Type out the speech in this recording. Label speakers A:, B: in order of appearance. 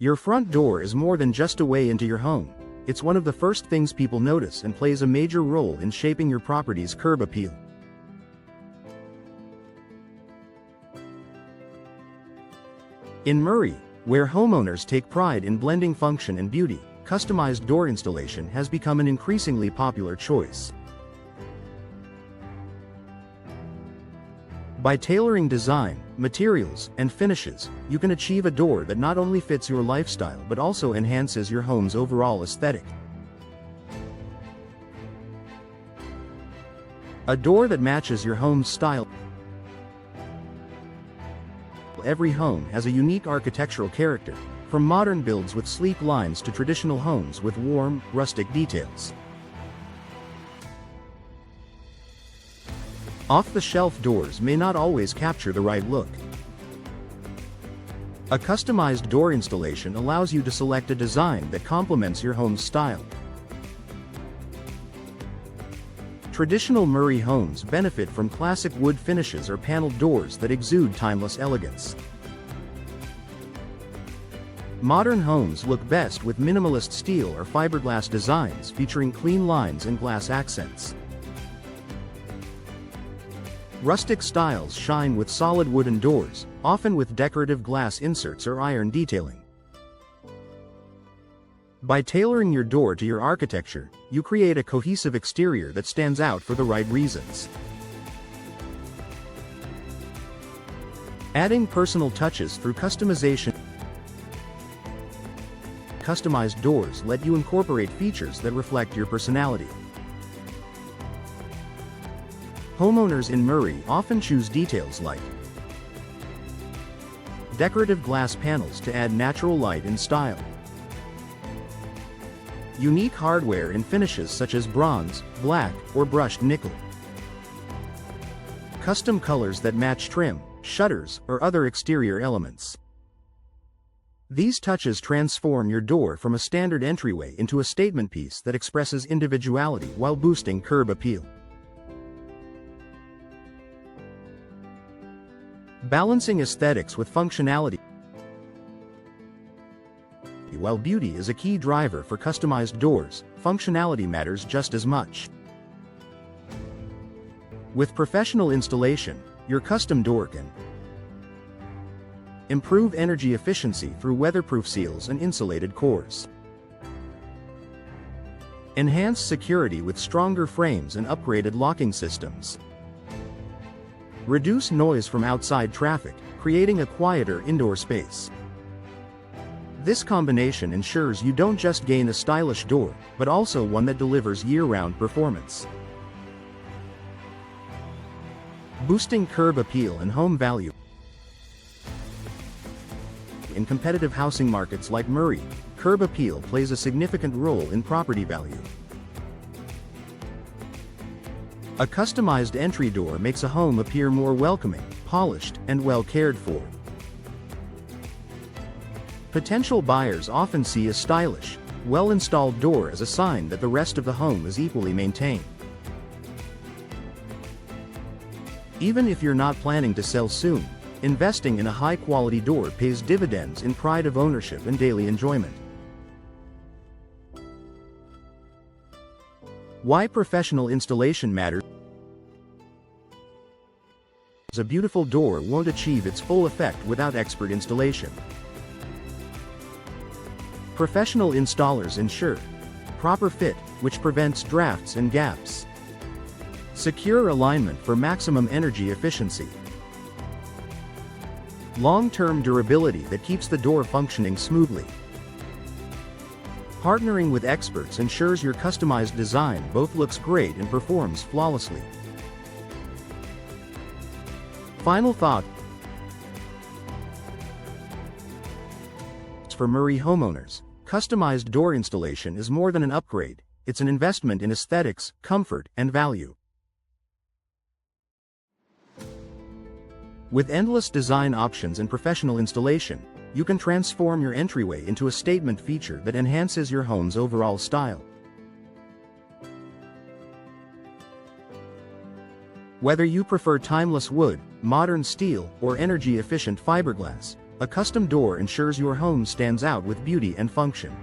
A: Your front door is more than just a way into your home. It's one of the first things people notice and plays a major role in shaping your property's curb appeal. In Murray, where homeowners take pride in blending function and beauty, customized door installation has become an increasingly popular choice. By tailoring design, materials, and finishes, you can achieve a door that not only fits your lifestyle but also enhances your home's overall aesthetic. A door that matches your home's style. Every home has a unique architectural character, from modern builds with sleek lines to traditional homes with warm, rustic details. Off-the-shelf doors may not always capture the right look. A customized door installation allows you to select a design that complements your home's style. Traditional Murray homes benefit from classic wood finishes or paneled doors that exude timeless elegance. Modern homes look best with minimalist steel or fiberglass designs featuring clean lines and glass accents. Rustic styles shine with solid wooden doors, often with decorative glass inserts or iron detailing. By tailoring your door to your architecture, you create a cohesive exterior that stands out for the right reasons. Adding personal touches through customization. Customized doors let you incorporate features that reflect your personality. Homeowners in Murray often choose details like decorative glass panels to add natural light and style, unique hardware in finishes such as bronze, black, or brushed nickel, custom colors that match trim, shutters, or other exterior elements. These touches transform your door from a standard entryway into a statement piece that expresses individuality while boosting curb appeal. Balancing aesthetics with functionality. While beauty is a key driver for customized doors, functionality matters just as much. With professional installation, your custom door can improve energy efficiency through weatherproof seals and insulated cores, enhance security with stronger frames and upgraded locking systems, reduce noise from outside traffic, creating a quieter indoor space. This combination ensures you don't just gain a stylish door, but also one that delivers year-round performance. Boosting curb appeal and home value. In competitive housing markets like Murray, curb appeal plays a significant role in property value. A customized entry door makes a home appear more welcoming, polished, and well cared for. Potential buyers often see a stylish, well-installed door as a sign that the rest of the home is equally maintained. Even if you're not planning to sell soon, investing in a high-quality door pays dividends in pride of ownership and daily enjoyment. Why professional installation matters. A beautiful door won't achieve its full effect without expert installation. Professional installers ensure proper fit, which prevents drafts and gaps, secure alignment for maximum energy efficiency, long-term durability that keeps the door functioning smoothly. Partnering with experts ensures your customized design both looks great and performs flawlessly. Final thought. For Murray homeowners, customized door installation is more than an upgrade, it's an investment in aesthetics, comfort, and value. With endless design options and professional installation, you can transform your entryway into a statement feature that enhances your home's overall style. Whether you prefer timeless wood, modern steel, or energy-efficient fiberglass, A custom door ensures your home stands out with beauty and function.